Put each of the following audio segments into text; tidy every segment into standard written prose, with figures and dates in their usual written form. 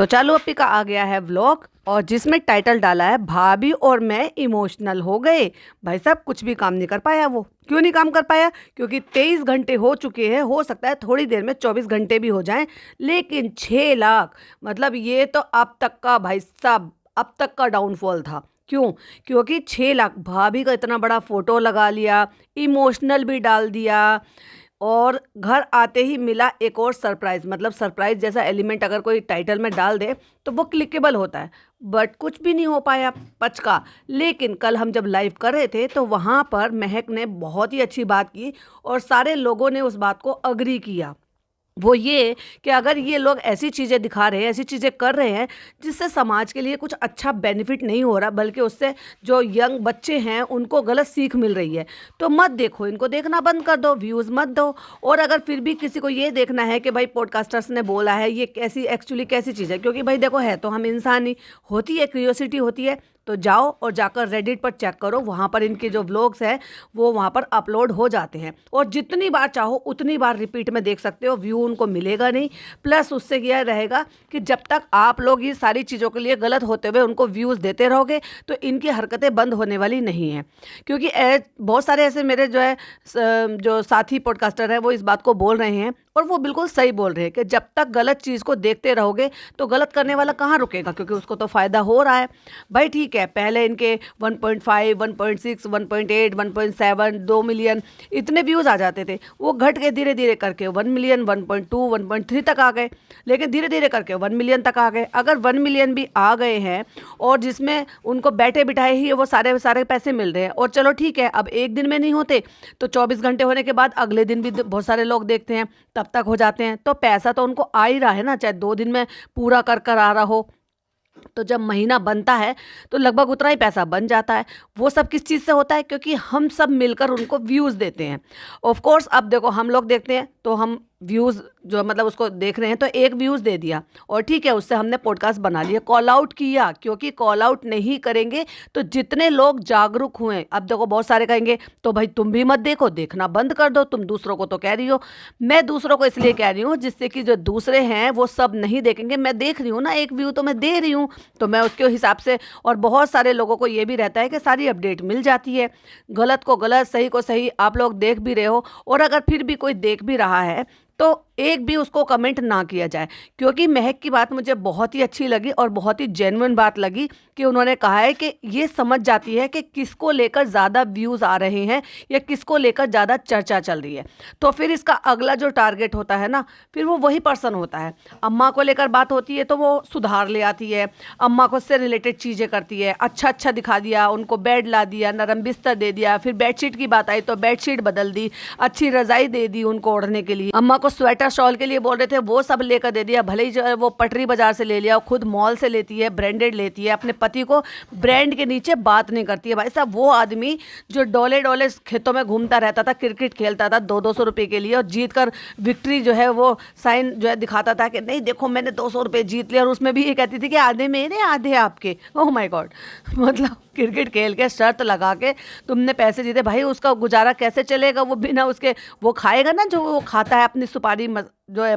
तो चालू अप्पी का आ गया है व्लॉग और जिसमें टाइटल डाला है भाभी और मैं इमोशनल हो गए। भाई साहब कुछ भी काम नहीं कर पाया। वो क्यों नहीं काम कर पाया? क्योंकि 23 घंटे हो चुके हैं, हो सकता है थोड़ी देर में 24 घंटे भी हो जाएं, लेकिन 6 लाख मतलब ये तो अब तक का भाई साहब अब तक का डाउनफॉल था। क्यों? क्योंकि 6 लाख भाभी का इतना बड़ा फोटो लगा लिया, इमोशनल भी डाल दिया और घर आते ही मिला एक और सरप्राइज। मतलब सरप्राइज जैसा एलिमेंट अगर कोई टाइटल में डाल दे तो वो क्लिकेबल होता है, बट कुछ भी नहीं हो पाया पचका। लेकिन कल हम जब लाइव कर रहे थे तो वहाँ पर महक ने बहुत ही अच्छी बात की और सारे लोगों ने उस बात को अग्री किया। वो ये कि अगर ये लोग ऐसी चीज़ें दिखा रहे हैं, ऐसी चीज़ें कर रहे हैं जिससे समाज के लिए कुछ अच्छा बेनिफिट नहीं हो रहा, बल्कि उससे जो यंग बच्चे हैं उनको गलत सीख मिल रही है, तो मत देखो, इनको देखना बंद कर दो, व्यूज़ मत दो। और अगर फिर भी किसी को ये देखना है कि भाई पॉडकास्टर्स ने बोला है ये कैसी एक्चुअली कैसी चीज़ है, क्योंकि भाई देखो है तो हम इंसान ही, होती है क्यूरियोसिटी होती है, तो जाओ और जाकर रेडिट पर चेक करो। वहाँ पर इनके जो व्लॉग्स हैं वो वहाँ पर अपलोड हो जाते हैं और जितनी बार चाहो उतनी बार रिपीट में देख सकते हो। व्यू उनको मिलेगा नहीं, प्लस उससे यह रहेगा कि जब तक आप लोग ये सारी चीज़ों के लिए गलत होते हुए उनको व्यूज़ देते रहोगे तो इनकी हरकतें बंद होने वाली नहीं हैं। क्योंकि बहुत सारे ऐसे मेरे जो है जो साथी पॉडकास्टर हैं वो इस बात को बोल रहे हैं और वो बिल्कुल सही बोल रहे हैं कि जब तक गलत चीज़ को देखते रहोगे तो गलत करने वाला कहाँ रुकेगा, क्योंकि उसको तो फ़ायदा हो रहा है। भाई ठीक है, पहले इनके 1.5, 1.6, 1.8, 1.7, 2 मिलियन इतने व्यूज़ आ जाते थे, वो घट के धीरे धीरे करके 1 मिलियन, 1.2, 1.3 तक आ गए, लेकिन धीरे धीरे करके 1 मिलियन तक आ गए। अगर 1 मिलियन भी आ गए हैं और जिसमें उनको बैठे बिठाए ही वो सारे सारे पैसे मिल रहे हैं, और चलो ठीक है अब एक दिन में नहीं होते तो 24 घंटे होने के बाद अगले दिन भी बहुत सारे लोग देखते हैं, तब तक हो जाते हैं, तो पैसा तो उनको आ ही रहा है ना, चाहे 2 दिन में पूरा कर कर आ रहा हो। तो जब महीना बनता है तो लगभग उतना ही पैसा बन जाता है। वो सब किस चीज़ से होता है? क्योंकि हम सब मिलकर उनको व्यूज़ देते हैं। ऑफ कोर्स अब देखो हम लोग देखते हैं तो हम व्यूज़ जो मतलब उसको देख रहे हैं तो एक व्यूज़ दे दिया और ठीक है, उससे हमने पॉडकास्ट बना लिया, कॉल आउट किया, क्योंकि कॉल आउट नहीं करेंगे तो जितने लोग जागरूक हुए, अब देखो बहुत सारे कहेंगे तो भाई तुम भी मत देखो, देखना बंद कर दो, तुम दूसरों को तो कह रही हो। मैं दूसरों को इसलिए कह रही हूँ जिससे कि जो दूसरे हैं वो सब नहीं देखेंगे। मैं देख रही हूँ ना, एक व्यू तो मैं दे रही हूँ, तो मैं उसके हिसाब से, और बहुत सारे लोगों को ये भी रहता है कि सारी अपडेट मिल जाती है, गलत को गलत, सही को सही आप लोग देख भी रहे हो। और अगर फिर भी कोई देख भी रहा है तो एक भी उसको कमेंट ना किया जाए, क्योंकि महक की बात मुझे बहुत ही अच्छी लगी और बहुत ही जेन्युइन बात लगी कि उन्होंने कहा है कि ये समझ जाती है कि किसको लेकर ज़्यादा व्यूज़ आ रहे हैं या किसको लेकर ज़्यादा चर्चा चल रही है, तो फिर इसका अगला जो टारगेट होता है ना, फिर वो वही पर्सन होता है। अम्मा को लेकर बात होती है तो वो सुधार ले आती है, अम्मा को उससे रिलेटेड चीज़ें करती है, अच्छा अच्छा दिखा दिया, उनको बेड ला दिया, नरम बिस्तर दे दिया, फिर बेडशीट की बात आई तो बेडशीट बदल दी, अच्छी रज़ाई दे दी उनको ओढ़ने के लिए, अम्मा को स्वेटर शॉल के लिए बोल रहे थे वो सब लेकर दे दिया, भले ही जो है वो पटरी बाजार से ले लिया, खुद मॉल से लेती है, ब्रांडेड लेती है, अपने पति को ब्रांड के नीचे बात नहीं करती है। भाई साहब वो आदमी जो डोले डोले खेतों में घूमता रहता था, क्रिकेट खेलता था 200-200 रुपये के लिए और जीत कर विक्ट्री जो है वो साइन जो है दिखाता था कि नहीं देखो मैंने 200 रुपये जीत लिया, और उसमें भी ये कहती थी कि आधे मेरे आधे आपके। ओह माय गॉड, मतलब क्रिकेट खेल के शर्त लगा के तुमने पैसे जीते, भाई उसका गुजारा कैसे चलेगा? वो बिना उसके वो खाएगा ना जो वो खाता है अपनी सुपारी जो है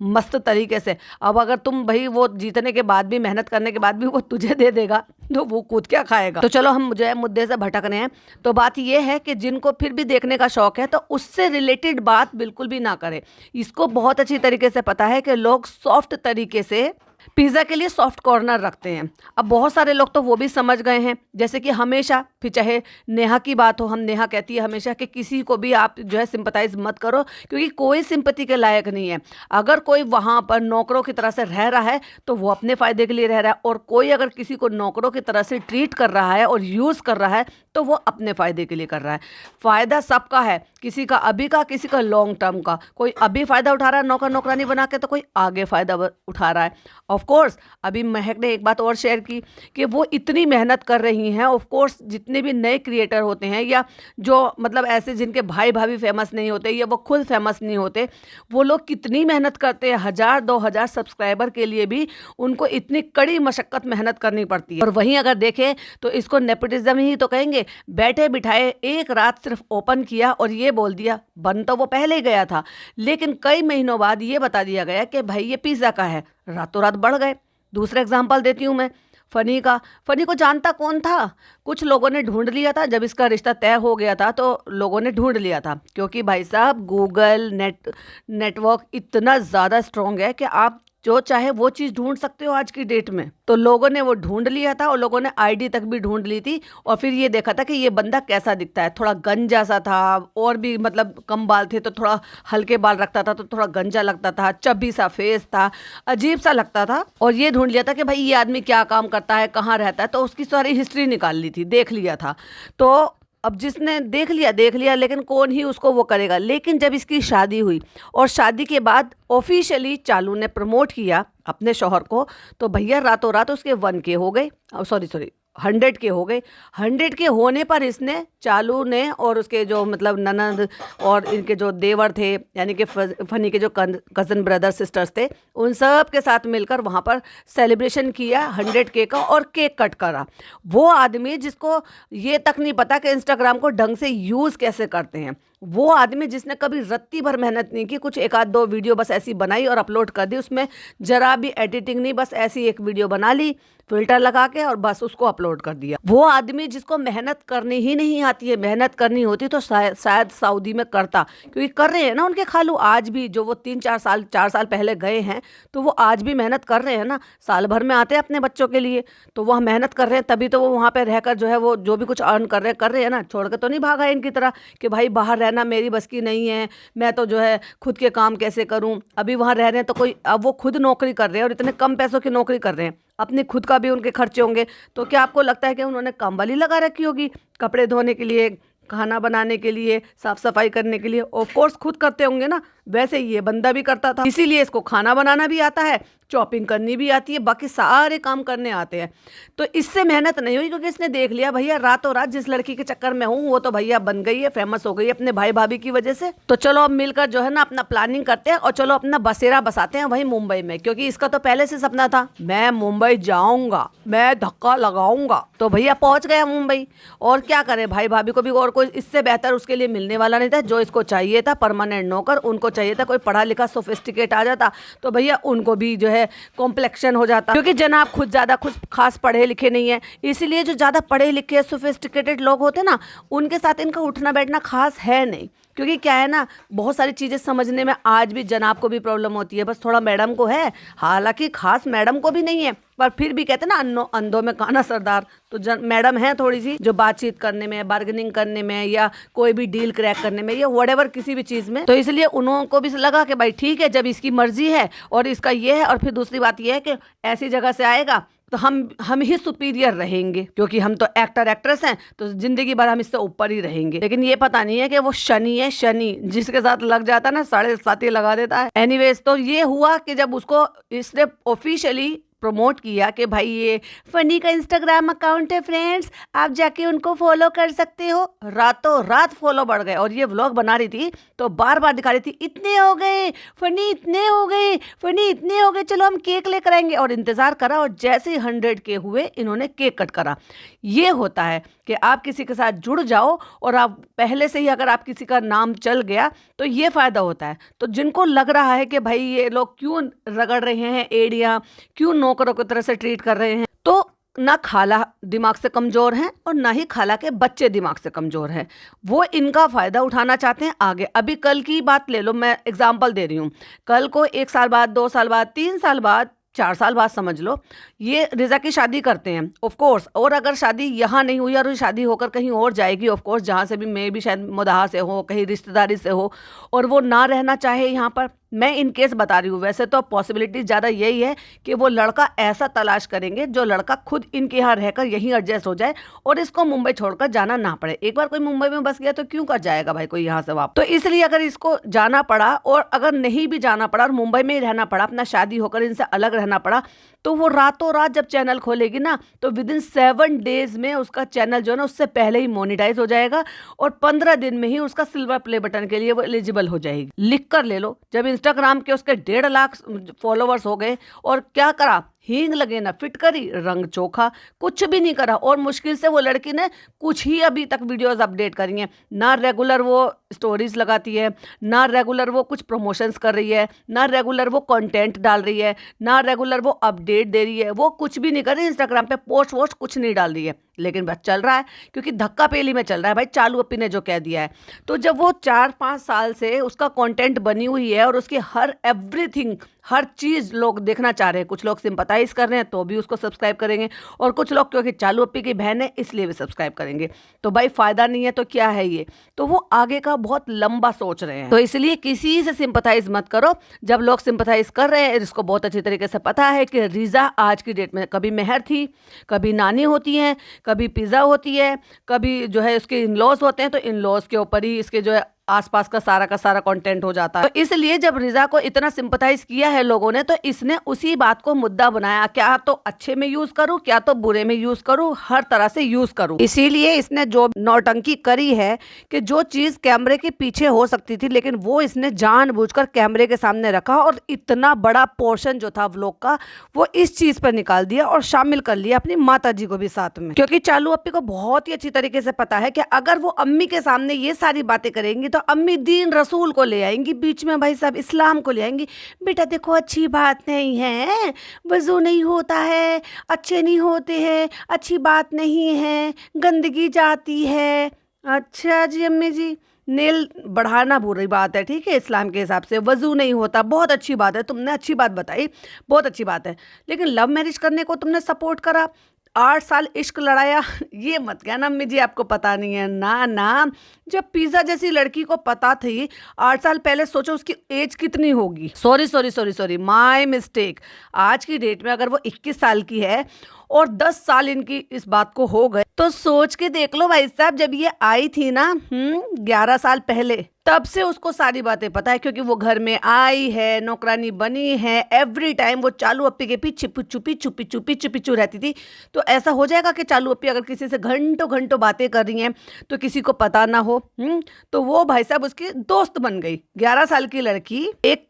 मस्त तरीके से। अब अगर तुम भाई वो जीतने के बाद भी, मेहनत करने के बाद भी वो तुझे दे देगा तो वो खुद क्या खाएगा? तो चलो हम जो है मुद्दे से भटक रहे हैं। तो बात ये है कि जिनको फिर भी देखने का शौक है तो उससे रिलेटेड बात बिल्कुल भी ना करें। इसको बहुत अच्छी तरीके से पता है कि लोग सॉफ्ट तरीके से पिज़्ज़ा के लिए सॉफ्ट कॉर्नर रखते हैं। अब बहुत सारे लोग तो वो भी समझ गए हैं, जैसे कि हमेशा, फिर चाहे नेहा की बात हो, हम नेहा कहती है हमेशा कि किसी को भी आप जो है सिंपथाइज मत करो, क्योंकि कोई सिंपैथी के लायक नहीं है। अगर कोई वहाँ पर नौकरों की तरह से रह रहा है तो वो अपने फ़ायदे के लिए रह रहा है, और कोई अगर किसी को नौकरों की तरह से ट्रीट कर रहा है और यूज़ कर रहा है तो वो अपने फ़ायदे के लिए कर रहा है। फ़ायदा सबका है, किसी का अभी का, किसी का लॉन्ग टर्म का। कोई अभी फ़ायदा उठा रहा है नौकर नौकरानी बना के, तो कोई आगे फ़ायदा उठा रहा है। ऑफ कोर्स अभी महक ने एक बात और शेयर की कि वो इतनी मेहनत कर रही हैं। ऑफ कोर्स जितने भी नए क्रिएटर होते हैं या जो मतलब ऐसे जिनके भाई भाभी फेमस नहीं होते या वो खुद फेमस नहीं होते, वो लोग कितनी मेहनत करते हैं। 1000-2000 सब्सक्राइबर के लिए भी उनको इतनी कड़ी मशक्कत मेहनत करनी पड़ती है। और वहीं अगर देखें तो इसको नेपोटिज्म ही तो कहेंगे। बैठे बिठाए एक रात सिर्फ ओपन किया और ये बोल दिया, बन तो वो पहले ही गया था, लेकिन कई महीनों बाद ये बता दिया गया कि भाई ये पिज़्ज़ा का है, रातों रात बढ़ गए। दूसरा एग्जाम्पल देती हूँ मैं फनी का। फनी को जानता कौन था? कुछ लोगों ने ढूंढ लिया था, जब इसका रिश्ता तय हो गया था तो लोगों ने ढूंढ लिया था, क्योंकि भाई साहब गूगल नेटवर्क इतना ज़्यादा स्ट्रॉन्ग है कि आप जो चाहे वो चीज़ ढूंढ सकते हो आज की डेट में। तो लोगों ने वो ढूंढ लिया था और लोगों ने आईडी तक भी ढूंढ ली थी, और फिर ये देखा था कि ये बंदा कैसा दिखता है। थोड़ा गंजा सा था, और भी मतलब कम बाल थे तो थोड़ा हल्के बाल रखता था तो थोड़ा गंजा लगता था, चब्बी सा फेस था, अजीब सा लगता था। और ये ढूंढ लिया था कि भाई ये आदमी क्या काम करता है, कहाँ रहता है, तो उसकी सारी हिस्ट्री निकाल ली थी, देख लिया था। तो अब जिसने देख लिया, लेकिन कौन ही उसको वो करेगा। लेकिन जब इसकी शादी हुई और शादी के बाद ऑफिशियली चालू ने प्रमोट किया अपने शौहर को, तो भैया रातों रात उसके 1K हो गए, सॉरी 100K हो गए। 100K होने पर इसने, चालू ने और उसके जो मतलब ननद और इनके जो देवर थे, यानी कि फनी के जो कज़न ब्रदर सिस्टर्स थे, उन सब के साथ मिलकर वहाँ पर सेलिब्रेशन किया 100K का, और केक कट करा। वो आदमी जिसको ये तक नहीं पता कि इंस्टाग्राम को ढंग से यूज़ कैसे करते हैं, वो आदमी जिसने कभी रत्ती भर मेहनत नहीं की, कुछ एक आध दो वीडियो बस ऐसी बनाई और अपलोड कर दी, उसमें जरा भी एडिटिंग नहीं, बस ऐसी एक वीडियो बना ली फिल्टर लगा के और बस उसको अपलोड कर दिया। वो आदमी जिसको मेहनत करनी ही नहीं आती है, मेहनत करनी होती तो शायद सऊदी में करता, क्योंकि कर रहे हैं ना उनके खालू आज भी, जो वो 4 साल पहले गए हैं, तो वो आज भी मेहनत कर रहे हैं ना, साल भर में आते हैं अपने बच्चों के लिए, तो वह मेहनत कर रहे हैं, तभी तो वो वहाँ पे रहकर जो है वो जो भी कुछ अर्न कर रहे हैं ना, छोड़ के तो नहीं भागा इनकी तरह कि भाई बाहर रहना मेरी बस की नहीं है, मैं तो जो है खुद के काम कैसे करूँ। अभी वहाँ रह रहे हैं तो कोई, अब वो खुद नौकरी कर रहे हैं और इतने कम पैसों की नौकरी कर रहे हैं, अपने खुद का भी उनके खर्चे होंगे, तो क्या आपको लगता है कि उन्होंने काम वाली लगा रखी होगी कपड़े धोने के लिए, खाना बनाने के लिए, साफ सफाई करने के लिए? ऑफ कोर्स खुद करते होंगे ना, वैसे ही ये बंदा भी करता था, इसीलिए इसको खाना बनाना भी आता है, चॉपिंग करनी भी आती है, बाकी सारे काम करने आते हैं। तो इससे मेहनत नहीं हुई, क्योंकि इसने देख लिया भैया रातों रात जिस लड़की के चक्कर में हूँ वो तो भैया बन गई है, फेमस हो गई है अपने भाई भाभी की वजह से। तो चलो अब मिलकर जो है ना अपना प्लानिंग करते हैं और चलो अपना बसेरा बसाते हैं वहीं मुंबई में, क्योंकि इसका तो पहले से सपना था मैं मुंबई जाऊंगा, मैं धक्का लगाऊंगा। तो भैया पहुंच गया मुंबई, और क्या करे, भाई भाभी को भी और कोई इससे बेहतर उसके लिए मिलने वाला नहीं था। जो इसको चाहिए था परमानेंट नौकर, उनको चाहिए था कोई पढ़ा लिखा सोफिस्टिकेट आ जाता, तो भैया उनको भी जो है कॉम्प्लेक्शन हो जाता, क्योंकि जनाब खुद ज़्यादा खुद खास पढ़े लिखे नहीं है, इसलिए जो ज़्यादा पढ़े लिखे सोफिस्टिकेटेड लोग होते ना, उनके साथ इनका उठना बैठना खास है नहीं। क्योंकि क्या है ना, बहुत सारी चीज़ें समझने में आज भी जनाब को भी प्रॉब्लम होती है, बस थोड़ा मैडम को है, हालांकि खास मैडम को भी नहीं है, पर फिर भी कहते हैं ना अंधों में काना सरदार, तो मैडम है थोड़ी सी, जो बातचीत करने में, बार्गेनिंग करने में, या कोई भी डील क्रैक करने में, या व्हाटएवर किसी भी चीज़ में। तो इसलिए उनको भी लगा कि भाई ठीक है, जब इसकी मर्जी है और इसका ये है, और फिर दूसरी बात ये है कि ऐसी जगह से आएगा तो हम ही सुपीरियर रहेंगे, क्योंकि हम तो एक्टर एक्ट्रेस हैं, तो जिंदगी भर हम इससे ऊपर ही रहेंगे। लेकिन ये पता नहीं है कि वो शनि है, शनि जिसके साथ लग जाता है ना 7.5 लगा देता है। एनीवेज, तो ये हुआ कि जब उसको इसने ऑफिशियली प्रमोट किया कि भाई ये फनी का इंस्टाग्राम अकाउंट है फ्रेंड्स, आप जाके उनको फॉलो कर सकते हो, रातों रात फॉलो बढ़ गए। और ये व्लॉग बना रही थी तो बार बार दिखा रही थी, इतने हो गए फनी, इतने हो गए फनी, इतने हो गए, चलो हम केक लेकर आएंगे। और इंतजार करा, और जैसे ही 100K हुए इन्होंने केक कट करा। ये होता है कि आप किसी के साथ जुड़ जाओ, और आप पहले से ही अगर आप किसी का नाम चल गया तो ये फ़ायदा होता है। तो जिनको लग रहा है कि भाई ये लोग क्यों रगड़ रहे हैं एड़ियाँ, क्यों नौकरों की तरह से ट्रीट कर रहे हैं, तो ना खाला दिमाग से कमज़ोर हैं और ना ही खाला के बच्चे दिमाग से कमज़ोर हैं, वो इनका फ़ायदा उठाना चाहते हैं आगे। अभी कल की बात ले लो, मैं एग्जांपल दे रही हूँ, कल को 1 साल बाद, 2 साल बाद, 3 साल बाद, 4 साल बाद समझ लो, ये रिजा की शादी करते हैं ऑफ कोर्स। और अगर शादी यहाँ नहीं हुई और शादी होकर कहीं और जाएगी, ऑफ कोर्स जहाँ से भी, मैं भी शायद मुदाहा से हो, कहीं रिश्तेदारी से हो, और वो ना रहना चाहे यहाँ पर, मैं इन केस बता रही हूँ, वैसे तो पॉसिबिलिटी ज़्यादा यही है कि वो लड़का ऐसा तलाश करेंगे जो लड़का खुद इनके यहाँ रहकर यहीं एडजस्ट हो जाए और इसको मुंबई छोड़कर जाना ना पड़े। एक बार कोई मुंबई में बस गया तो क्यों कर जाएगा भाई कोई यहाँ से वापस। तो इसलिए अगर इसको जाना पड़ा, और अगर नहीं भी जाना पड़ा और मुंबई में ही रहना पड़ा, अपना शादी होकर इनसे अलग रहना पड़ा, तो वो रातों रात जब चैनल खोलेगी ना, तो विदिन 7 डेज में उसका चैनल जो है ना उससे पहले ही मोनिटाइज हो जाएगा, और 15 दिन में ही उसका सिल्वर प्ले बटन के लिए वो एलिजिबल हो जाएगी। लिख कर ले लो, जब इंस्टाग्राम के उसके 1.5 लाख फॉलोवर्स हो गए, और क्या करा, हींग लगे ना फिटकरी, रंग चोखा, कुछ भी नहीं करा। और मुश्किल से वो लड़की ने कुछ ही अभी तक वीडियोस अपडेट करी हैं। ना रेगुलर वो स्टोरीज लगाती है, ना रेगुलर वो कुछ प्रमोशंस कर रही है, ना रेगुलर वो कंटेंट डाल रही है, ना रेगुलर वो अपडेट दे रही है, वो कुछ भी नहीं कर रही। इंस्टाग्राम पे पोस्ट वोस्ट कुछ नहीं डाल रही है, लेकिन बस चल रहा है क्योंकि धक्का पेली में चल रहा है भाई। चालू अप्पी ने जो कह दिया है, तो जब वो 4-5 साल से उसका कंटेंट बनी हुई है और उसकी हर एवरीथिंग, हर चीज़ लोग देखना चाह रहे हैं, कुछ लोग सिंपथाइज कर रहे हैं तो भी उसको सब्सक्राइब करेंगे, और कुछ लोग क्योंकि चालू अप्पी की बहन है इसलिए भी सब्सक्राइब करेंगे। तो भाई फ़ायदा नहीं है तो क्या है ये, तो वो आगे का बहुत लंबा सोच रहे हैं। तो इसलिए किसी से सिंपथाइज मत करो। जब लोग सिंपथाइज कर रहे हैं, इसको बहुत अच्छी तरीके से पता है कि रीज़ा आज की डेट में कभी मेहर थी, कभी नानी होती हैं, कभी पिज़्ज़ा होती है, कभी जो है उसके इन लॉज होते हैं, तो इन लॉज के ऊपर ही इसके जो है आसपास का सारा कंटेंट हो जाता है। तो इसलिए जब रिजा को इतना सिंपथाइज किया है लोगों ने, तो इसने उसी बात को मुद्दा बनाया, क्या तो अच्छे में यूज करूं, क्या तो बुरे में यूज करूं, हर तरह से यूज करूं। इसीलिए इसने जो नौटंकी करी है कि जो चीज कैमरे के पीछे हो सकती थी, लेकिन वो इसने जानबूझकर कैमरे के सामने रखा और इतना बड़ा पोर्शन जो था व्लॉग का वो इस चीज पर निकाल दिया और शामिल कर लिया अपनी माता जी को भी साथ में। क्योंकि चालू अप्पी को बहुत ही अच्छी तरीके से पता है कि अगर वो अम्मी के सामने ये सारी बातें करेंगी तो अम्मी दीन रसूल को ले आएंगी बीच में, भाई साहब इस्लाम को ले आएंगी। बेटा देखो अच्छी बात नहीं है, वजू नहीं होता है, अच्छे नहीं होते हैं, अच्छी बात नहीं है, गंदगी जाती है। अच्छा जी अम्मी जी, नेल बढ़ाना बुरी बात है, ठीक है, इस्लाम के हिसाब से वजू नहीं होता, बहुत अच्छी बात है, तुमने अच्छी बात बताई, बहुत अच्छी बात है। लेकिन लव मैरिज करने को तुमने सपोर्ट करा, 8 साल इश्क लड़ाया, ये मत कहना अम्मी जी आपको पता नहीं है। ना ना, जब पिज़्ज़ा जैसी लड़की को पता थी 8 साल पहले, सोचो उसकी एज कितनी होगी। Sorry my mistake. आज की डेट में अगर वो 21 साल की है और 10 साल इनकी इस बात को हो गए, तो सोच के देख लो भाई साहब, जब ये आई थी ना 11 साल पहले, तब से उसको सारी बातें पता है, क्योंकि वो घर में आई है, नौकरानी बनी है, एवरी टाइम वो चालू अप्पी के पीछे चुपी रहती थी। तो ऐसा हो जाएगा कि चालू अप्पी अगर किसी से घंटों घंटों बातें कर रही हैं तो किसी को पता ना हो। तो वो भाई साहब उसकी दोस्त बन गई। 11 साल की लड़की एक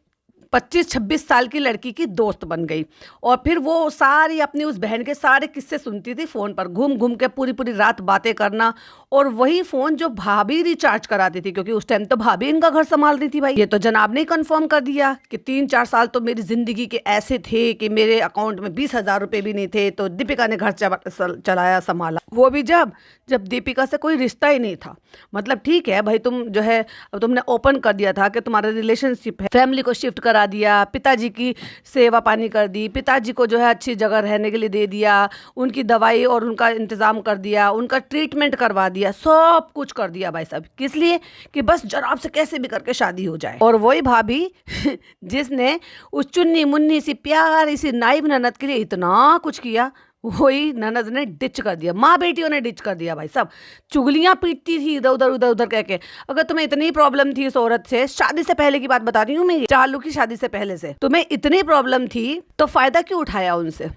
25-26 साल की लड़की की दोस्त बन गई, और फिर वो सारी अपनी उस बहन के सारे किस्से सुनती थी फ़ोन पर, घूम घूम के पूरी पूरी रात बातें करना। और वही फ़ोन जो भाभी रिचार्ज कराती थी, क्योंकि उस टाइम तो भाभी इनका घर संभाल रही थी भाई। ये तो जनाब ने कंफर्म कर दिया कि 3-4 साल तो मेरी ज़िंदगी के ऐसे थे कि मेरे अकाउंट में 20,000 रुपये भी नहीं थे, तो दीपिका ने घर चलाया संभाला, वो भी जब दीपिका से कोई रिश्ता ही नहीं था। मतलब ठीक है भाई, तुम जो है तुमने ओपन कर दिया था कि तुम्हारा रिलेशनशिप है, फैमिली को शिफ्ट करा दिया, पिताजी की सेवा पानी कर दी, पिताजी को जो है अच्छी जगह रहने के लिए दे दिया, उनकी दवाई और उनका इंतज़ाम कर दिया, उनका ट्रीटमेंट करवा दिया, सब कुछ कर दिया भाई साहब। किस लिए? कि बस जनाब से कैसे भी करके शादी हो जाए। और वही भाभी जिसने उस चुन्नी मुन्नी सी प्यारी सी नाइब ननद के लिए इतना कुछ किया, वही ननद ने डिच कर दिया, माँ बेटियों ने डिच कर दिया भाई साहब। चुगलियां पीटती थी इधर उधर कह के। अगर तुम्हें इतनी प्रॉब्लम थी इस औरत से, शादी से पहले की बात बता रही हूँ मैं, चालू की शादी से पहले से तुम्हें इतनी प्रॉब्लम थी, तो फायदा क्यों उठाया उनसे?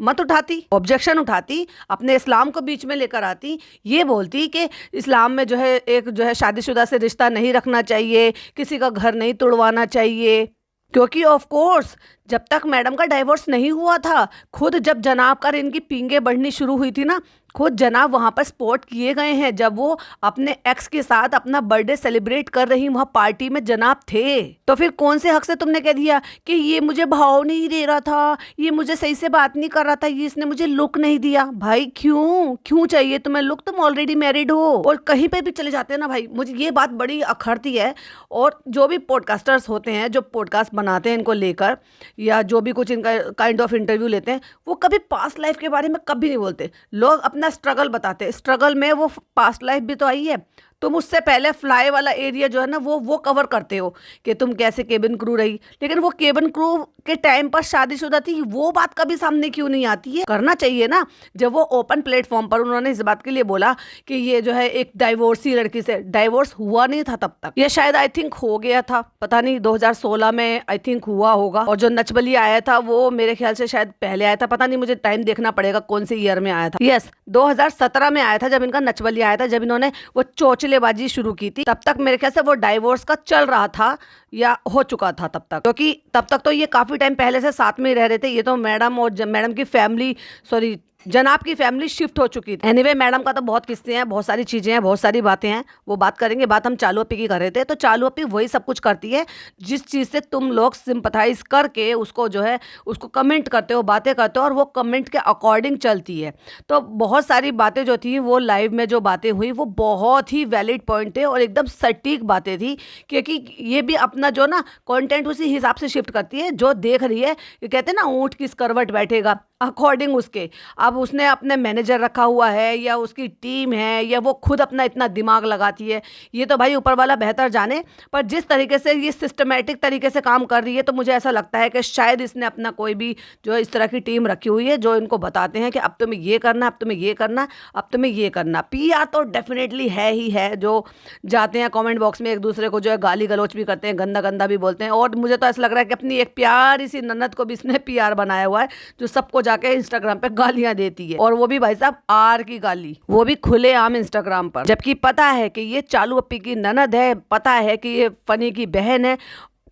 मत उठाती, ऑब्जेक्शन उठाती, अपने इस्लाम को बीच में लेकर आती, ये बोलती कि इस्लाम में जो है एक जो है शादीशुदा से रिश्ता नहीं रखना चाहिए, किसी का घर नहीं तोड़वाना चाहिए। क्योंकि ऑफ कोर्स जब तक मैडम का डाइवोर्स नहीं हुआ था, खुद जब जनाब का इनकी पींगे बढ़नी शुरू हुई थी ना, खुद जनाब वहाँ पर स्पॉट किए गए हैं। जब वो अपने एक्स के साथ अपना बर्थडे सेलिब्रेट कर रही, वहाँ पार्टी में जनाब थे। तो फिर कौन से हक से तुमने कह दिया कि ये मुझे भाव नहीं दे रहा था, ये मुझे सही से बात नहीं कर रहा था, ये इसने मुझे लुक नहीं दिया? भाई क्यों चाहिए तुम्हें लुक? तुम ऑलरेडी मैरिड हो। और कहीं पे भी चले जाते हैं ना भाई, मुझे ये बात बड़ी अखरती है। और जो भी पॉडकास्टर्स होते हैं, जो पॉडकास्ट बनाते हैं इनको लेकर, या जो भी कुछ इनका काइंड ऑफ इंटरव्यू लेते हैं, वो कभी पास्ट लाइफ के बारे में कभी नहीं बोलते। लोग अपना स्ट्रगल बताते हैं, स्ट्रगल में वो पास्ट लाइफ भी तो आई है। तुम उससे पहले फ्लाई वाला एरिया जो है ना, वो कवर करते हो कि तुम कैसे केबिन क्रू रही, लेकिन वो केबिन क्रू के टाइम पर शादीशुदा थी, वो बात कभी सामने क्यों नहीं आती है? करना चाहिए ना। जब वो ओपन प्लेटफॉर्म पर उन्होंने इस बात के लिए बोला कि ये जो है एक डाइवोर्सी लड़की से, डाइवोर्स हुआ नहीं था तब तक, ये शायद आई थिंक हो गया था, पता नहीं 2016 में आई थिंक हुआ होगा। और जो नच बलिया आया था वो मेरे ख्याल से शायद पहले आया था, पता नहीं, मुझे टाइम देखना पड़ेगा कौन से ईयर में आया था। यस, 2017 में आया था, जब इनका नच बलिया आया था, जब इन्होंने वो चोच चौचलेबाजी शुरू की थी, तब तक मेरे ख्याल से वो डाइवोर्स का चल रहा था या हो चुका था तब तक, क्योंकि तब तक तो ये काफ़ी टाइम पहले से साथ में ही रह रहे थे। ये तो मैडम और मैडम की फैमिली, सॉरी जनाब की फैमिली शिफ्ट हो चुकी थी। एनीवे मैडम का तो बहुत किस्से हैं, बहुत सारी चीज़ें हैं, बहुत सारी बातें हैं, वो बात करेंगे। बात हम चालू अपी की कर रहे थे। तो चालू अपी वही सब कुछ करती है जिस चीज़ से तुम लोग सिंपथाइज करके उसको जो है उसको कमेंट करते हो, बातें करते हो, और वो कमेंट के अकॉर्डिंग चलती है। तो बहुत सारी बातें जो थी वो लाइव में जो बातें हुई वो बहुत ही वैलिड पॉइंट थे और एकदम सटीक बातें थी, क्योंकि ये भी अपना जो ना कंटेंट उसी हिसाब से शिफ्ट करती है। जो देख रही है, ये कहते हैं ना ऊँट किस करवट बैठेगा, अकॉर्डिंग उसके। अब उसने अपने मैनेजर रखा हुआ है या उसकी टीम है या वो खुद अपना इतना दिमाग लगाती है, ये तो भाई ऊपर वाला बेहतर जाने। पर जिस तरीके से ये सिस्टमेटिक तरीके से काम कर रही है, तो मुझे ऐसा लगता है कि शायद इसने अपना कोई भी जो इस तरह की टीम रखी हुई है जो इनको बताते हैं कि अब तुम्हें ये करना, अब तुम्हें ये करना, अब तुम्हें ये करना। पीआर तो डेफिनेटली है ही है, जो जाते हैं कमेंट बॉक्स में एक दूसरे को जो है गाली गलौच भी करते हैं, गंदा गंदा भी बोलते हैं। और मुझे तो ऐसा लग रहा है कि अपनी एक प्यारी सी ननद को भी इसने पीआर बनाया हुआ है, जो सबको जाके इंस्टाग्राम पे गालियां देती है, और वो भी भाई साहब आर की गाली, वो भी खुलेआम इंस्टाग्राम पर। जबकि पता है कि ये चालू अप्पी की ननद है, पता है कि ये फनी की बहन है,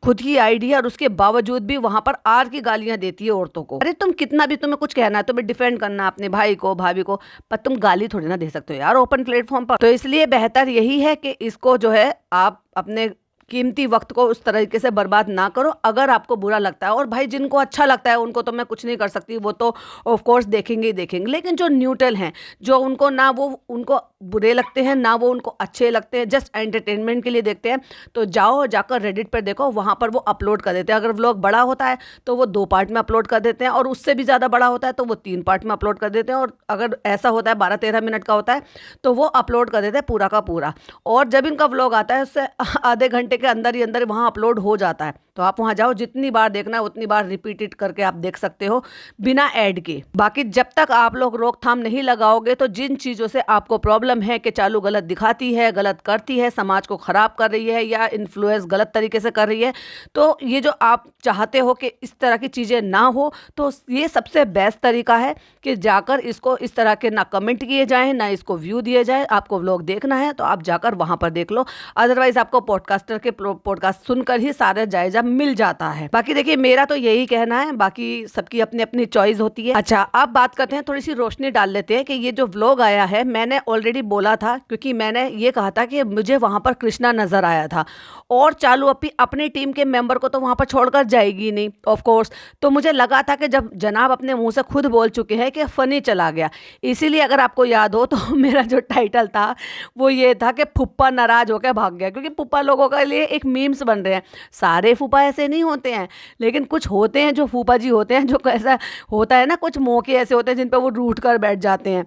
खुद की आईडी है, और उसके बावजूद भी वहां पर आर की गालियां देती है औरतों को। अरे तुम कितना भी, तुम्हें कुछ कहना है, तुम्हें डिफेंड करना है अपने भाई को, भाभी को, पर तुम गाली थोड़ी ना दे सकते हो यार ओपन प्लेटफॉर्म पर। तो इसलिए बेहतर यही है कि इसको जो है आप अपने कीमती वक्त को उस तरीके से बर्बाद ना करो अगर आपको बुरा लगता है। और भाई जिनको अच्छा लगता है उनको तो मैं कुछ नहीं कर सकती, वो तो ऑफ कोर्स देखेंगे ही देखेंगे। लेकिन जो न्यूट्रल हैं, जो उनको ना वो उनको बुरे लगते हैं ना वो उनको अच्छे लगते हैं, जस्ट एंटरटेनमेंट के लिए देखते हैं, तो जाओ जाकर रेडिट पर देखो, वहाँ पर वो अपलोड कर देते हैं। अगर व्लॉग बड़ा होता है तो वो 2 पार्ट में अपलोड कर देते हैं, और उससे भी ज़्यादा बड़ा होता है तो वो 3 पार्ट में अपलोड कर देते हैं, और अगर ऐसा होता है 12-13 मिनट का होता है तो वो अपलोड कर देते हैं पूरा का पूरा। और जब इनका व्लॉग आता है उससे आधे घंटे के अंदर ही अंदर वहाँ अपलोड हो जाता है, तो आप वहाँ जाओ, जितनी बार देखना है उतनी बार रिपीटेड करके आप देख सकते हो बिना ऐड के। बाकी जब तक आप लोग रोकथाम नहीं लगाओगे तो जिन चीज़ों से आपको प्रॉब्लम है कि चालू गलत दिखाती है, गलत करती है, समाज को ख़राब कर रही है या इन्फ्लुएंस गलत तरीके से कर रही है, तो ये जो आप चाहते हो कि इस तरह की चीज़ें ना हो, तो ये सबसे बेस्ट तरीका है कि जाकर इसको इस तरह के ना कमेंट किए जाएँ, ना इसको व्यू दिए जाए। आपको व्लॉग देखना है तो आप जाकर वहाँ पर देख लो, अदरवाइज आपको पॉडकास्टर के पॉडकास्ट सुनकर ही सारा जायजा मिल जाता है। बाकी देखिए मेरा तो यही कहना है, बाकी सबकी अपनी अपनी चॉइस होती है। अच्छा अब बात करते हैं, थोड़ी सी रोशनी डाल लेते हैं कि ये जो व्लॉग आया है, मैंने ऑलरेडी बोला था, क्योंकि मैंने ये कहा था कि मुझे वहां पर कृष्णा नजर आया था, और चालू अपनी टीम के मेंबर को तो वहां पर छोड़कर जाएगी नहीं ऑफ कोर्स। तो मुझे लगा था कि जब जनाब अपने मुंह से खुद बोल चुके हैं कि फनी चला गया, इसीलिए अगर आपको याद हो तो मेरा जो टाइटल था वो ये था कि फुप्पा नाराज होकर भाग गया, क्योंकि फुप्पा लोगों के लिए एक मीम्स बन रहे हैं। सारे फूफा ऐसे नहीं होते हैं, लेकिन कुछ होते हैं जो फूफा जी होते हैं, जो ऐसा होता है ना, कुछ मौके ऐसे होते हैं जिन पर वो रूठ कर बैठ जाते हैं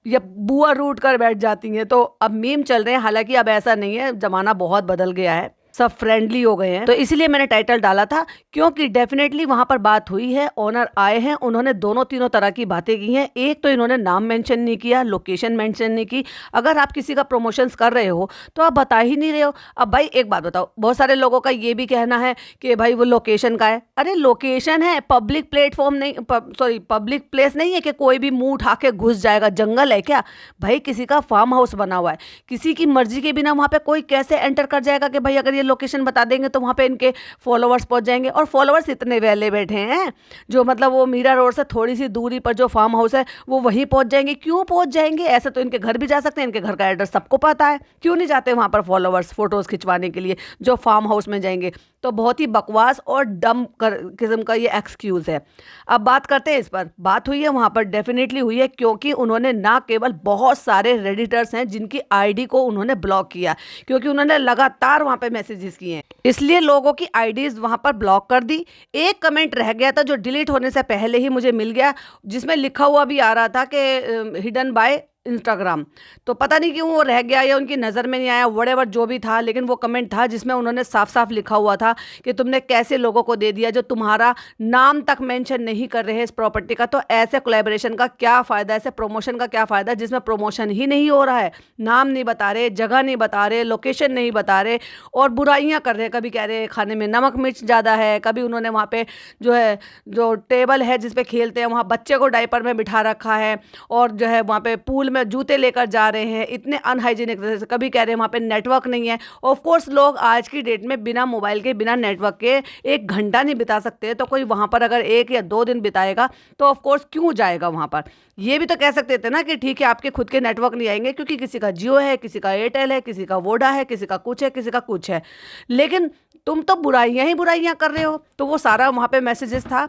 या बुआ रूठ कर बैठ जाती हैं। तो अब मीम चल रहे हैं, हालांकि अब ऐसा नहीं है, जमाना बहुत बदल गया है, सब फ्रेंडली हो गए हैं। तो इसीलिए मैंने टाइटल डाला था, क्योंकि डेफिनेटली वहां पर बात हुई है, ओनर आए हैं, उन्होंने दोनों तीनों तरह की बातें की हैं। एक तो इन्होंने नाम मेंशन नहीं किया, लोकेशन मेंशन नहीं की। अगर आप किसी का प्रमोशंस कर रहे हो तो आप बता ही नहीं रहे हो। अब भाई एक बात बताओ, बहुत सारे लोगों का ये भी कहना है कि भाई वो लोकेशन का है। अरे लोकेशन है, पब्लिक प्लेटफॉर्म नहीं, सॉरी पब्लिक प्लेस नहीं है कि कोई भी मुंह उठा के घुस जाएगा। जंगल है क्या भाई? किसी का फार्म हाउस बना हुआ है, किसी की मर्जी के बिना वहां पे कोई कैसे एंटर कर जाएगा कि भाई अगर ये लोकेशन बता देंगे तो वहाँ पे इनके फॉलोवर्स पहुँच जाएंगे। और फॉलोवर्स इतने वेले बैठे हैं जो मतलब वो मीरा रोड से थोड़ी सी दूरी पर जो फार्म हाउस है वो वहीं पहुँच जाएंगे। क्यों पहुँच जाएंगे? ऐसे तो इनके घर भी जा सकते हैं, इनके घर का एड्रेस सबको पता है, क्यों नहीं जाते वहाँ पर फॉलोवर्स फोटोज़ खिंचवाने के लिए जो फार्म हाउस में जाएंगे? तो बहुत ही बकवास और डम किस्म का ये एक्सक्यूज़ है। अब बात करते हैं इस पर। बात हुई है वहाँ पर, डेफिनेटली हुई है, क्योंकि उन्होंने ना केवल बहुत सारे रेडिटर्स हैं जिनकी आईडी को उन्होंने ब्लॉक किया, क्योंकि उन्होंने लगातार वहाँ पे मैसेजेस किए हैं, इसलिए लोगों की आईडीज वहाँ पर ब्लॉक कर दी। एक कमेंट रह गया था जो डिलीट होने से पहले ही मुझे मिल गया, जिसमें लिखा हुआ भी आ रहा था कि हिडन बाय इंस्टाग्राम। तो पता नहीं क्यों वो रह गया या उनकी नज़र में नहीं आया, व्हाटएवर जो भी था, लेकिन वो कमेंट था जिसमें उन्होंने साफ साफ लिखा हुआ था कि तुमने कैसे लोगों को दे दिया जो तुम्हारा नाम तक मेंशन नहीं कर रहे हैं इस प्रॉपर्टी का। तो ऐसे कोलैबोरेशन का क्या फ़ायदा, ऐसे प्रमोशन का क्या फ़ायदा जिसमें प्रमोशन ही नहीं हो रहा है, नाम नहीं बता रहे, जगह नहीं बता रहे, लोकेशन नहीं बता रहे, और बुराइयाँ कर रहे हैं। कभी कह रहे हैं खाने में नमक मिर्च ज़्यादा है, कभी उन्होंने वहाँ पर जो है जो टेबल है जिस पे खेलते हैं वहाँ बच्चे को डायपर में बिठा रखा है, और जो है वहाँ पर पूल स्कूल में जूते लेकर जा रहे हैं, इतने अनहाइजीनिक तरह से, कभी कह रहे हैं वहाँ पे नेटवर्क नहीं है। ऑफ कोर्स लोग आज की डेट में बिना मोबाइल के, बिना नेटवर्क के 1 घंटा नहीं बिता सकते, तो कोई वहाँ पर अगर 1 या 2 दिन बिताएगा तो ऑफ कोर्स क्यों जाएगा वहाँ पर। ये भी तो कह सकते थे ना कि ठीक है आपके खुद के नेटवर्क नहीं आएंगे क्योंकि किसी का जियो है, किसी का एयरटेल है, किसी का वोडा है, किसी का कुछ है, किसी का कुछ है, लेकिन तुम तो बुराइयां ही बुराइयां कर रहे हो। तो वो सारा वहाँ पे मैसेजेस था,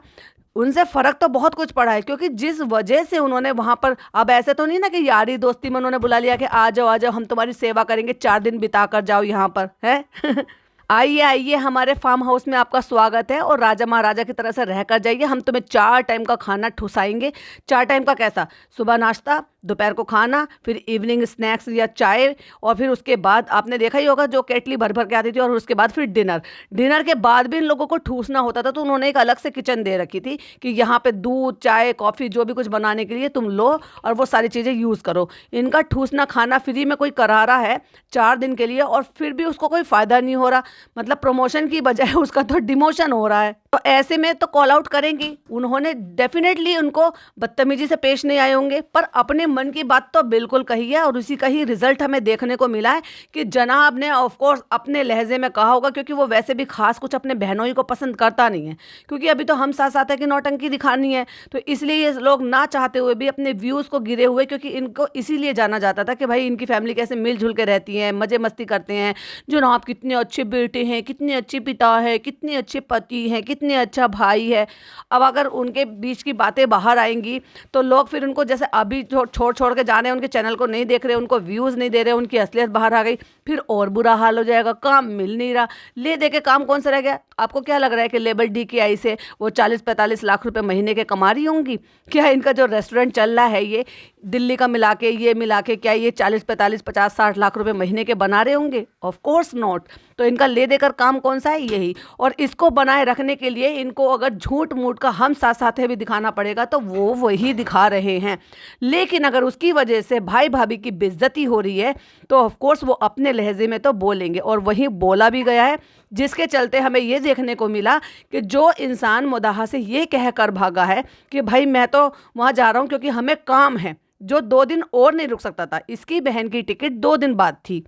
उनसे फ़र्क तो बहुत कुछ पड़ा है, क्योंकि जिस वजह से उन्होंने वहाँ पर, अब ऐसे तो नहीं ना कि यारी दोस्ती में उन्होंने बुला लिया कि आ जाओ हम तुम्हारी सेवा करेंगे, 4 दिन बिता कर जाओ यहाँ पर है। आइए आइए, हमारे फार्म हाउस में आपका स्वागत है और राजा महाराजा की तरह से रह कर जाइए, हम तुम्हें 4 टाइम का खाना ठुसाएंगे। 4 टाइम का कैसा? सुबह नाश्ता, दोपहर को खाना, फिर इवनिंग स्नैक्स या चाय, और फिर उसके बाद आपने देखा ही होगा जो केटली भर भर के आती थी, और उसके बाद फिर डिनर। डिनर के बाद भी इन लोगों को ठूसना होता था, तो उन्होंने एक अलग से किचन दे रखी थी कि यहाँ पे दूध, चाय, कॉफ़ी जो भी कुछ बनाने के लिए तुम लो और वो सारी चीज़ें यूज़ करो। इनका ठूसना खाना फ्री में कोई करा रहा है 4 दिन के लिए, और फिर भी उसको कोई फ़ायदा नहीं हो रहा, मतलब प्रमोशन की बजाय उसका तो डिमोशन हो रहा है। तो ऐसे में तो कॉल आउट करेंगी। उन्होंने डेफिनेटली उनको बदतमीजी से पेश नहीं आए होंगे, पर अपने मन की बात तो बिल्कुल कही है, और उसी का ही रिजल्ट हमें देखने को मिला है कि जनाब ने ऑफ कोर्स अपने लहजे में कहा होगा, क्योंकि वो वैसे भी खास कुछ अपने बहनों ही को पसंद करता नहीं है, क्योंकि अभी तो हम साथ साथ है कि नौटंकी दिखानी है, तो इसलिए ये लोग ना चाहते हुए भी अपने व्यूज़ को गिरे हुए, क्योंकि इनको इसीलिए जाना जाता था कि भाई इनकी फैमिली कैसे मिलजुल के रहती है, मज़े मस्ती करते हैं, जनाब कितने अच्छे बेटे हैं, कितने अच्छे पिता है, कितने अच्छे पति हैं, कितने अच्छा भाई है। अब अगर उनके बीच की बातें बाहर आएंगी तो लोग फिर उनको, जैसे अभी छोड़ छोड़ के जा रहे हैं, उनके चैनल को नहीं देख रहे, उनको व्यूज़ नहीं दे रहे, उनकी असलियत बाहर आ गई, फिर और बुरा हाल हो जाएगा। काम मिल नहीं रहा, ले दे के काम कौन सा रह गया। आपको क्या लग रहा है कि लेबल डी की आई से वो 40-45 लाख रुपए महीने के कमा रही होंगी? क्या इनका जो रेस्टोरेंट चल रहा है, ये दिल्ली का मिला के, ये मिला के, क्या ये 40-45-50-60 लाख रुपए महीने के बना रहे होंगे? Of course not. तो इनका ले देकर काम कौन सा है? यही। और इसको बनाए रखने के लिए इनको अगर झूठ मूठ का हम साथ साथ है भी दिखाना पड़ेगा तो वो वही दिखा रहे हैं। लेकिन अगर उसकी वजह से भाई भाभी की बेइज्जती हो रही है तो ऑफ कोर्स वो अपने लहजे में तो बोलेंगे, और वही बोला भी गया है, जिसके चलते हमें ये देखने को मिला कि जो इंसान मुदाहा से ये कह कर भागा है कि भाई मैं तो वहाँ जा रहा हूँ क्योंकि हमें काम है, जो 2 दिन और नहीं रुक सकता था। इसकी बहन की टिकट 2 दिन बाद थी,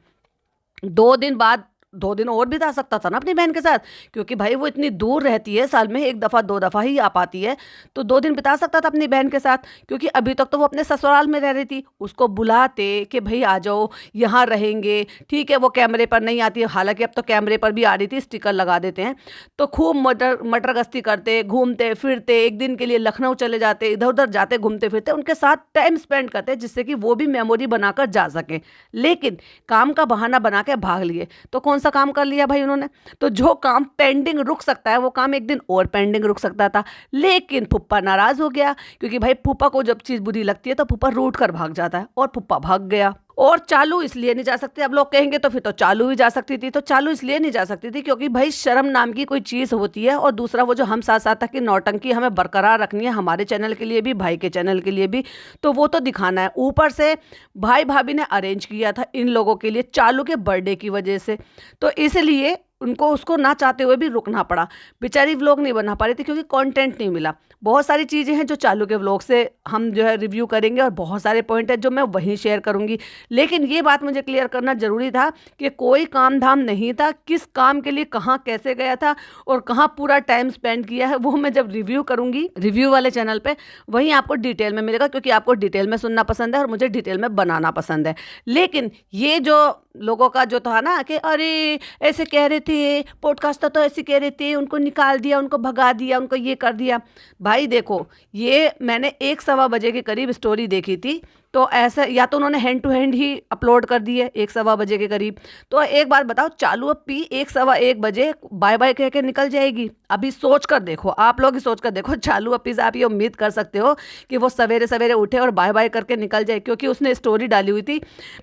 2 दिन बाद 2 दिन और बिता सकता था ना अपनी बहन के साथ, क्योंकि भाई वो इतनी दूर रहती है, साल में 1 दफ़ा 2 दफ़ा ही आ पाती है, तो 2 दिन बिता सकता था अपनी बहन के साथ, क्योंकि अभी तक तो वो अपने ससुराल में रह रही थी। उसको बुलाते कि भाई आ जाओ यहाँ रहेंगे, ठीक है वो कैमरे पर नहीं आती है, हालांकि अब तो कैमरे पर भी आ रही थी, स्टिकर लगा देते हैं, तो खूब मटर गश्ती करते, घूमते फिरते, एक दिन के लिए लखनऊ चले जाते, इधर उधर जाते, घूमते फिरते, उनके साथ टाइम स्पेंड करते, जिससे कि वो भी मेमोरी बनाकर जा सकें। लेकिन काम का बहाना बना के भाग लिए, तो कौन सा काम कर लिया भाई उन्होंने? तो जो काम पेंडिंग रुक सकता है वो काम 1 दिन और पेंडिंग रुक सकता था, लेकिन फुप्पा नाराज हो गया, क्योंकि भाई फूफा को जब चीज़ बुरी लगती है तो फूफा रूठ कर भाग जाता है, और फूफा भाग गया। और चालू इसलिए नहीं जा सकते, अब लोग कहेंगे तो फिर तो चालू ही जा सकती थी, तो चालू इसलिए नहीं जा सकती थी क्योंकि भाई शर्म नाम की कोई चीज़ होती है, और दूसरा वो जो हम साथ साथ था कि नौटंकी हमें बरकरार रखनी है, हमारे चैनल के लिए भी, भाई के चैनल के लिए भी, तो वो तो दिखाना है। ऊपर से भाई भाभी ने अरेंज किया था इन लोगों के लिए चालू के बर्थडे की वजह से, तो इसलिए उनको उसको ना चाहते हुए भी रुकना पड़ा। बेचारी व्लॉग नहीं बना पा रही थी क्योंकि कंटेंट नहीं मिला। बहुत सारी चीज़ें हैं जो चालू के व्लॉग से हम जो है रिव्यू करेंगे, और बहुत सारे पॉइंट है जो मैं वहीं शेयर करूंगी, लेकिन ये बात मुझे क्लियर करना ज़रूरी था कि कोई काम धाम नहीं था, किस काम के लिए कहाँ कैसे गया था और कहाँ पूरा टाइम स्पेंड किया है, वो मैं जब रिव्यू करूँगी रिव्यू वाले चैनल पर, वहीं आपको डिटेल में मिलेगा, क्योंकि आपको डिटेल में सुनना पसंद है और मुझे डिटेल में बनाना पसंद है। लेकिन ये जो लोगों का जो था ना कि अरे ऐसे कह रहे थे, पॉडकास्टर तो ऐसे कह रहे थे, उनको निकाल दिया, उनको भगा दिया, उनको ये कर दिया। भाई देखो, ये मैंने 1-1:15 के करीब स्टोरी देखी थी, तो ऐसा या तो उन्होंने हैंड टू हैंड ही अपलोड कर दी है 1-1:15 के करीब। तो एक बार बताओ, चालू अपी 1-1:15 बाय बाय कह के निकल जाएगी? अभी सोच कर देखो, आप लोग ही सोच कर देखो, चालू अपी से आप ये उम्मीद कर सकते हो कि वो सवेरे सवेरे उठे और बाय बाय करके निकल जाए? क्योंकि उसने स्टोरी डाली हुई थी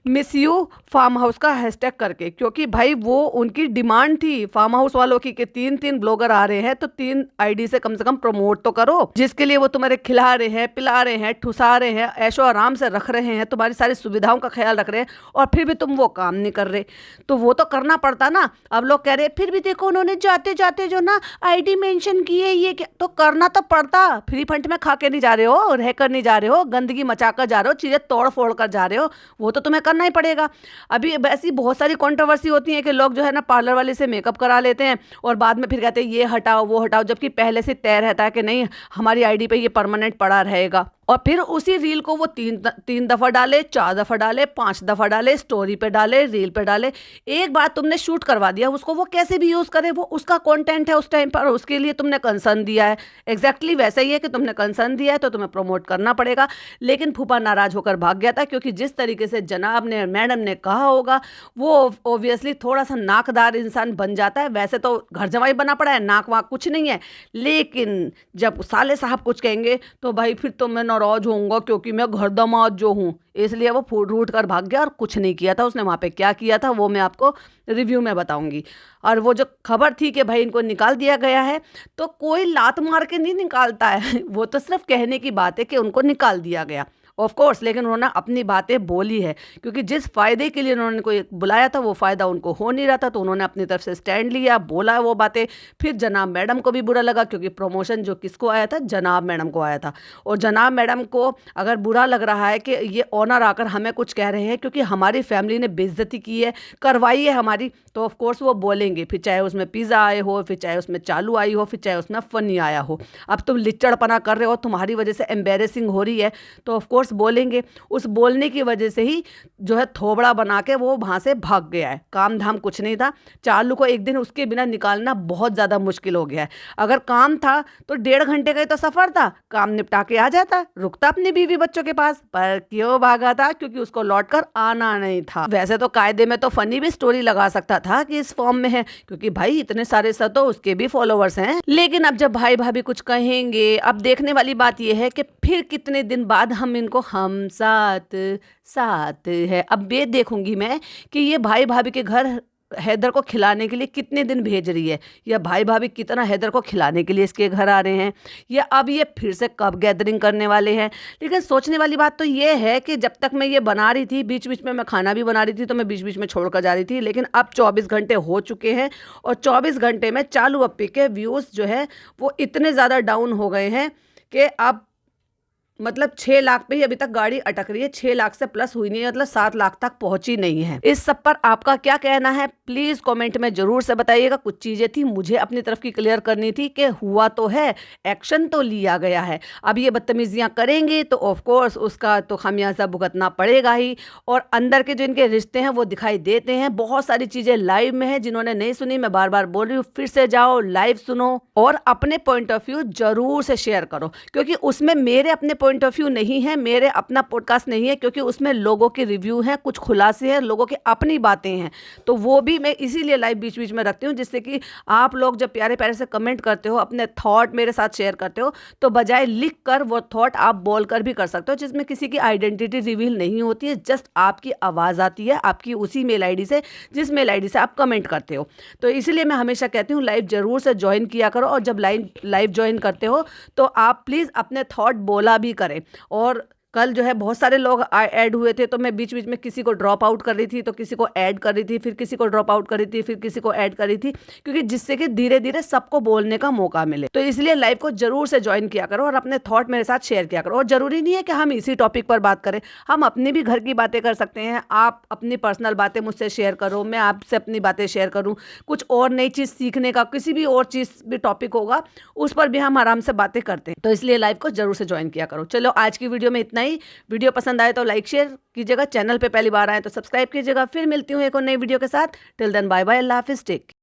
मिस यू फार्म हाउस का हैशटैग करके, क्योंकि भाई वो उनकी डिमांड डिमांड थी फार्म हाउस वालों की कि 3-3 ब्लॉगर आ रहे हैं तो 3 आईडी से कम प्रमोट तो करो, जिसके लिए वो तुम्हारे खिला रहे हैं, पिला रहे हैं, ठुसा रहे हैं, ऐशो आराम से रख रहे हैं, तुम्हारी सारी सुविधाओं का ख्याल रख रहे हैं, और फिर भी तुम वो काम नहीं कर रहे। तो वो तो करना पड़ता ना। अब लोग कह रहे हैं फिर भी देखो उन्होंने जाते जाते जो ना आईडी मेंशन की है, ये क्या, तो करना तो पड़ता। फ्री फंड में खा के नहीं जा रहे हो, रह कर नहीं जा रहे हो, गंदगी मचा कर जा रहे हो, चीजें तोड़ फोड़ कर जा रहे हो, वो तो तुम्हें करना ही पड़ेगा। अभी ऐसी बहुत सारी कंट्रोवर्सी होती है कि लोग जो है ना पार्लर वाले से मेकअप करा लेते हैं और बाद में फिर कहते हैं ये हटाओ वो हटाओ, जबकि पहले से तय रहता है कि नहीं हमारी आईडी पे ये परमानेंट पड़ा रहेगा। और फिर उसी रील को वो तीन दफ़ा डाले, 4 दफ़ा डाले, 5 दफ़ा डाले, स्टोरी पे डाले, रील पे डाले। एक बार तुमने शूट करवा दिया उसको, वो कैसे भी यूज़ करे, वो उसका कंटेंट है उस टाइम पर, उसके लिए तुमने कंसर्न दिया है। एग्जैक्टली वैसा ही है कि तुमने कंसर्न दिया है तो तुम्हें प्रमोट करना पड़ेगा। लेकिन फूफा नाराज होकर भाग गया था, क्योंकि जिस तरीके से जनाब ने मैडम ने कहा होगा वो ऑब्वियसली थोड़ा सा नाकदार इंसान बन जाता है। वैसे तो घर जमाई बना पड़ा है, नाक वाक कुछ नहीं है, लेकिन जब साले साहब कुछ कहेंगे तो भाई फिर तो मैं नाराज होऊंगा, क्योंकि मैं घर दामाद जो हूँ। इसलिए वो फूट रूट कर भाग गया और कुछ नहीं किया था उसने। वहाँ पे क्या किया था वो मैं आपको रिव्यू में बताऊंगी। और वो जो खबर थी कि भाई इनको निकाल दिया गया है, तो कोई लात मार के नहीं निकालता है वो तो सिर्फ कहने की बात है कि उनको निकाल दिया गया, ऑफ कोर्स। लेकिन उन्होंने अपनी बातें बोली है, क्योंकि जिस फ़ायदे के लिए उन्होंने कोई बुलाया था वो फ़ायदा उनको हो नहीं रहा था, तो उन्होंने अपनी तरफ से स्टैंड लिया, बोला वो बातें। फिर जनाब मैडम को भी बुरा लगा, क्योंकि प्रमोशन जो किसको आया था, जनाब मैडम को आया था। और जनाब मैडम को अगर बुरा लग रहा है कि ये ऑनर आकर हमें कुछ कह रहे हैं क्योंकि हमारी फैमिली ने बेइज्जती की है, करवाई है हमारी, तो ऑफ कोर्स वो बोलेंगे। फिर चाहे उसमें पिज़्ज़ा आए हो, फिर चाहे उसमें चालू आई हो, फिर चाहे उसमें फ़नी आया हो। अब तुम लिच्चड़पना कर रहे हो, तुम्हारी वजह से एम्बेरसिंग हो रही है, तो ऑफ कोर्स बोलेंगे। उस बोलने की वजह से ही जो है थोबड़ा बना के वो वहाँ से भाग गया है। काम धाम कुछ नहीं था। चालू को एक दिन उसके बिना निकालना बहुत ज़्यादा मुश्किल हो गया है। अगर काम था तो 1.5 घंटे का ही तो सफ़र था, काम निपटा के आ जाता, रुकता अपनी बीवी बच्चों के पास। पर क्यों भागा था? क्योंकि उसको लौट कर आना नहीं था। वैसे तो कायदे में तो फनी भी स्टोरी लगा सकता था कि इस फॉर्म में है, क्योंकि भाई इतने सारे तो उसके भी फॉलोवर्स हैं। लेकिन अब जब भाई भाभी कुछ कहेंगे, अब देखने वाली बात यह है कि फिर कितने दिन बाद हम इनको हम साथ साथ है। अब ये देखूंगी मैं कि ये भाई भाभी के घर हैदर को खिलाने के लिए कितने दिन भेज रही है, या भाई भाभी कितना हैदर को खिलाने के लिए इसके घर आ रहे हैं, या अब ये फिर से कब गैदरिंग करने वाले हैं। लेकिन सोचने वाली बात तो ये है कि जब तक मैं ये बना रही थी, बीच बीच में मैं खाना भी बना रही थी, तो मैं बीच बीच में छोड़ कर जा रही थी। लेकिन अब 24 घंटे हो चुके हैं और 24 घंटे में चालू अप्पी के व्यूज़ जो है वो इतने ज़्यादा डाउन हो गए हैं कि अब मतलब 6 लाख पे ही अभी तक गाड़ी अटक रही है। 6 लाख से प्लस हुई नहीं है, मतलब 7 लाख तक पहुंची नहीं है। इस सब पर आपका क्या कहना है प्लीज कमेंट में जरूर से बताइएगा। कुछ चीजें थी मुझे अपनी तरफ की क्लियर करनी थी कि हुआ तो है, एक्शन तो लिया गया है, अब ये बदतमीजियां करेंगे तो ऑफ कोर्स उसका तो खामियाजा भुगतना पड़ेगा ही। और अंदर के जो इनके रिश्ते हैं वो दिखाई देते हैं। बहुत सारी चीजें लाइव में है, जिन्होंने नहीं सुनी मैं बार बार बोल रही हूँ, फिर से जाओ लाइव सुनो और अपने पॉइंट ऑफ व्यू जरूर से शेयर करो, क्योंकि उसमें मेरे अपने पॉइंट ऑफ व्यू नहीं है, मेरे अपना पॉडकास्ट नहीं है, क्योंकि उसमें लोगों के रिव्यू हैं, कुछ खुलासे हैं, लोगों की अपनी बातें हैं। तो वो भी मैं इसीलिए लाइव बीच बीच में रखती हूँ, जिससे कि आप लोग जब प्यारे प्यारे से कमेंट करते हो, अपने थॉट मेरे साथ शेयर करते हो, तो बजाय लिख कर वो थॉट आप बोल कर भी कर सकते हो, जिसमें किसी की आइडेंटिटी रिवील नहीं होती है, जस्ट आपकी आवाज़ आती है आपकी उसी मेल आईडी से जिस मेल आईडी से आप कमेंट करते हो। तो इसलिए मैं हमेशा कहती हूँ लाइव जरूर से ज्वाइन किया करो, और जब लाइव ज्वाइन करते हो तो आप प्लीज़ अपने थॉट बोला भी करें। और कल जो है बहुत सारे लोग ऐड हुए थे, तो मैं बीच बीच में किसी को ड्रॉप आउट कर रही थी, तो किसी को ऐड कर रही थी, फिर किसी को ड्रॉप आउट कर रही थी, फिर किसी को ऐड कर रही थी, क्योंकि जिससे कि धीरे धीरे सबको बोलने का मौका मिले। तो इसलिए लाइव को जरूर से ज्वाइन किया करो और अपने थॉट मेरे साथ शेयर किया करो। और जरूरी नहीं है कि हम इसी टॉपिक पर बात करें, हम अपनी भी घर की बातें कर सकते हैं। आप अपनी पर्सनल बातें मुझसे शेयर करो, मैं आपसे अपनी बातें शेयर करूँ, कुछ और नई चीज़ सीखने का किसी भी और चीज़ भी टॉपिक होगा उस पर भी हम आराम से बातें करते हैं। तो इसलिए लाइव को जरूर से ज्वाइन किया करो। चलो आज की वीडियो में इतना ही। वीडियो पसंद आए तो लाइक शेयर कीजिएगा, चैनल पे पहली बार आए तो सब्सक्राइब कीजिएगा। फिर मिलती हूँ एक और नई वीडियो के साथ। टिल देन बाय बाय, अल्लाह हाफिज़, टेक केयर।